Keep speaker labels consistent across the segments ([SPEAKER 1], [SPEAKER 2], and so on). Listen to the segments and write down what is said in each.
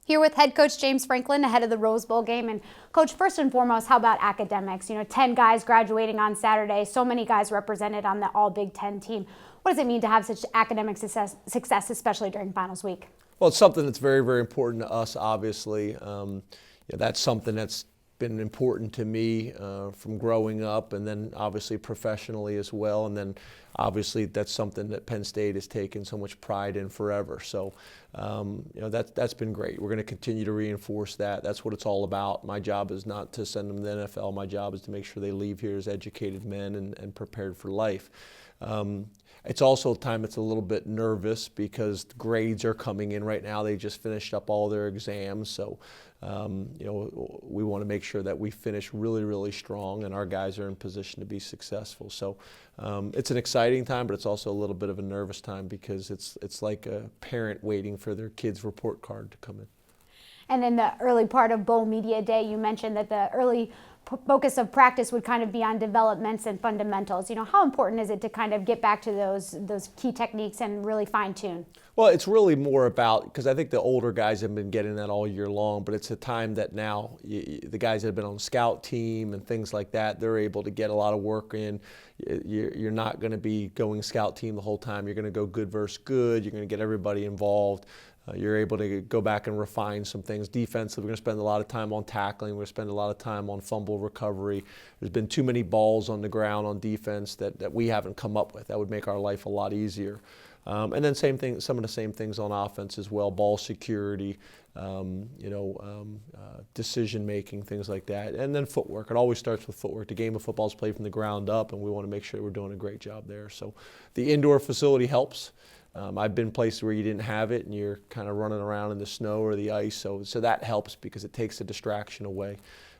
[SPEAKER 1] Here with head coach James Franklin ahead of the Rose Bowl game. And coach, first and foremost, how about academics? 10 guys graduating on Saturday, so many guys represented on the all Big Ten team. What does it mean to have such academic success, especially during finals week?
[SPEAKER 2] Well, it's something that's very, very important to us, obviously. That's something that's been important to me from growing up, and then obviously professionally as well. And then obviously that's something that Penn State has taken so much pride in forever. So that's been great. We're going to continue to reinforce that. That's what it's all about. My job is not to send them to the NFL. My job is to make sure they leave here as educated men and prepared for life. It's also a time that's a little bit nervous because grades are coming in right now. They just finished up all their exams. So, we want to make sure that we finish really, really strong and our guys are in position to be successful. So it's an exciting time, but it's also a little bit of a nervous time because it's like a parent waiting for their kid's report card to come in.
[SPEAKER 1] And in the early part of Bowl Media Day, you mentioned that the early focus of practice would kind of be on developments and fundamentals. How important is it to kind of get back to those key techniques and really fine tune?
[SPEAKER 2] Well, it's really more about, because I think the older guys have been getting that all year long, but it's a time that now the guys that have been on the scout team and things like that, they're able to get a lot of work in. You're not going to be going scout team the whole time. You're going to go good versus good. You're going to get everybody involved. You're able to go back and refine some things. Defensively, we're going to spend a lot of time on tackling. We're going to spend a lot of time on fumble recovery. There's been too many balls on the ground on defense that we haven't come up with. That would make our life a lot easier. And then some of the same things on offense as well, ball security, decision making, things like that. And then footwork. It always starts with footwork. The game of football is played from the ground up, and we want to make sure we're doing a great job there. So the indoor facility helps. I've been places where you didn't have it and you're kind of running around in the snow or the ice, so that helps because it takes the distraction away.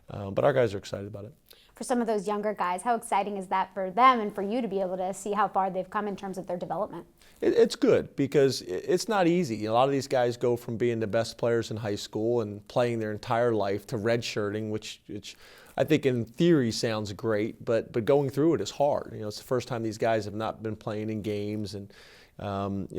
[SPEAKER 2] But our guys are excited about it.
[SPEAKER 1] For some of those younger guys, how exciting is that for them and for you to be able to see how far they've come in terms of their development?
[SPEAKER 2] It's good because it's not easy. A lot of these guys go from being the best players in high school and playing their entire life to redshirting, which I think in theory sounds great, but going through it is hard. It's the first time these guys have not been playing in games, and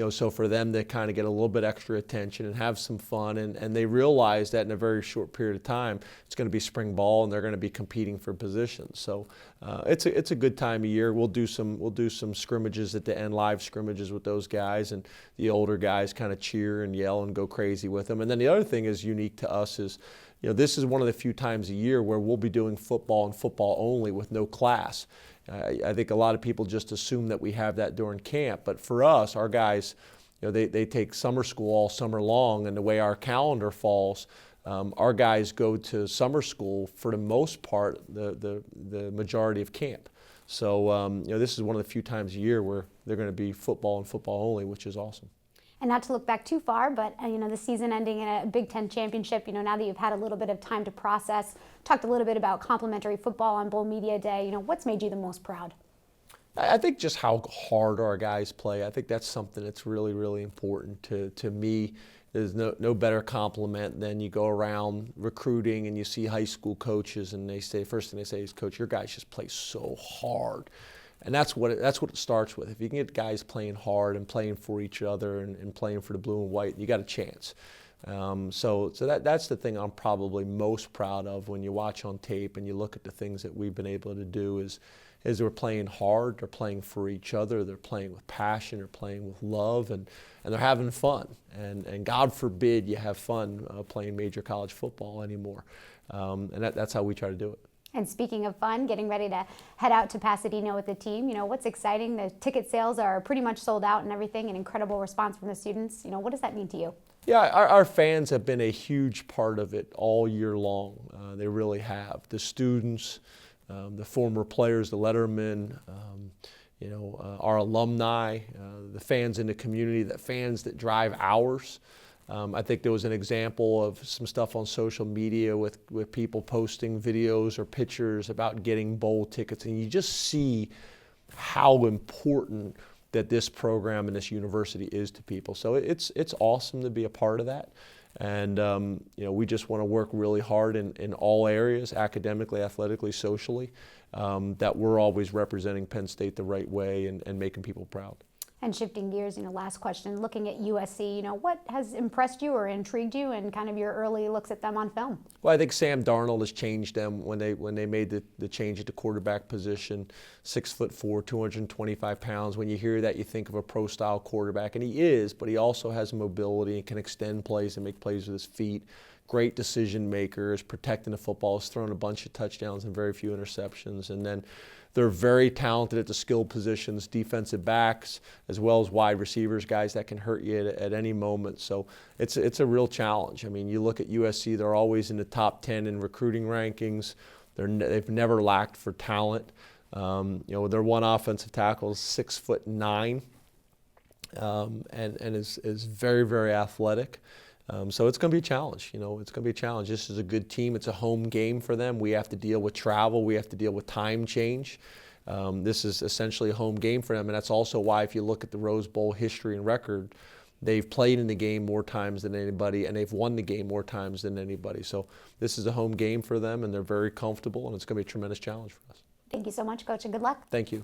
[SPEAKER 2] so for them to kind of get a little bit extra attention and have some fun, and they realize that in a very short period of time, it's going to be spring ball and they're going to be competing for positions. So it's a good time of year. We'll do some scrimmages at the end, live scrimmages with those guys, and the older guys kind of cheer and yell and go crazy with them. And then the other thing is unique to us is, this is one of the few times a year where we'll be doing football and football only with no class. I think a lot of people just assume that we have that during camp, but for us, our guys, they take summer school all summer long, and the way our calendar falls, our guys go to summer school for the most part, the majority of camp. So this is one of the few times a year where they're going to be football and football only, which is awesome.
[SPEAKER 1] And not to look back too far, but the season ending in a Big Ten championship, now that you've had a little bit of time to process, talked a little bit about complimentary football on Bowl Media Day, what's made you the most proud?
[SPEAKER 2] I think just how hard our guys play. I think that's something that's really, really important to me. There's no better compliment than you go around recruiting and you see high school coaches and first thing they say is, Coach, your guys just play so hard. And that's what it starts with. If you can get guys playing hard and playing for each other and playing for the blue and white, you got a chance. So that's the thing I'm probably most proud of when you watch on tape and you look at the things that we've been able to do is we're playing hard, they're playing for each other, they're playing with passion, they're playing with love, and they're having fun. And God forbid you have fun playing major college football anymore. And that's how we try to do it.
[SPEAKER 1] And speaking of fun, getting ready to head out to Pasadena with the team, what's exciting? The ticket sales are pretty much sold out and everything, an incredible response from the students. What does that mean to you?
[SPEAKER 2] Yeah, our fans have been a huge part of it all year long. They really have. The students, the former players, the lettermen, our alumni, the fans in the community, the fans that drive hours. I think there was an example of some stuff on social media with people posting videos or pictures about getting bowl tickets, and you just see how important that this program and this university is to people. So it's awesome to be a part of that. And we just want to work really hard in all areas, academically, athletically, socially, that we're always representing Penn State the right way and making people proud.
[SPEAKER 1] And shifting gears, last question, looking at USC, what has impressed you or intrigued you and kind of your early looks at them on film?
[SPEAKER 2] Well, I think Sam Darnold has changed them when they made the change at the quarterback position. 6'4", 225 pounds. When you hear that, you think of a pro-style quarterback, and he is, but he also has mobility and can extend plays and make plays with his feet. Great decision maker, is protecting the football, has thrown a bunch of touchdowns and very few interceptions. And then they're very talented at the skill positions, defensive backs, as well as wide receivers, guys that can hurt you at any moment. So it's a real challenge. I mean, you look at USC, they're always in the top 10 in recruiting rankings. They've never lacked for talent. Their one offensive tackle is 6'9", and is very, very athletic. So it's going to be a challenge. It's going to be a challenge. This is a good team. It's a home game for them. We have to deal with travel. We have to deal with time change. This is essentially a home game for them, and that's also why, if you look at the Rose Bowl history and record, they've played in the game more times than anybody, and they've won the game more times than anybody. So this is a home game for them, and they're very comfortable, and it's going to be a tremendous challenge for us.
[SPEAKER 1] Thank you so much, Coach, and good luck.
[SPEAKER 2] Thank you.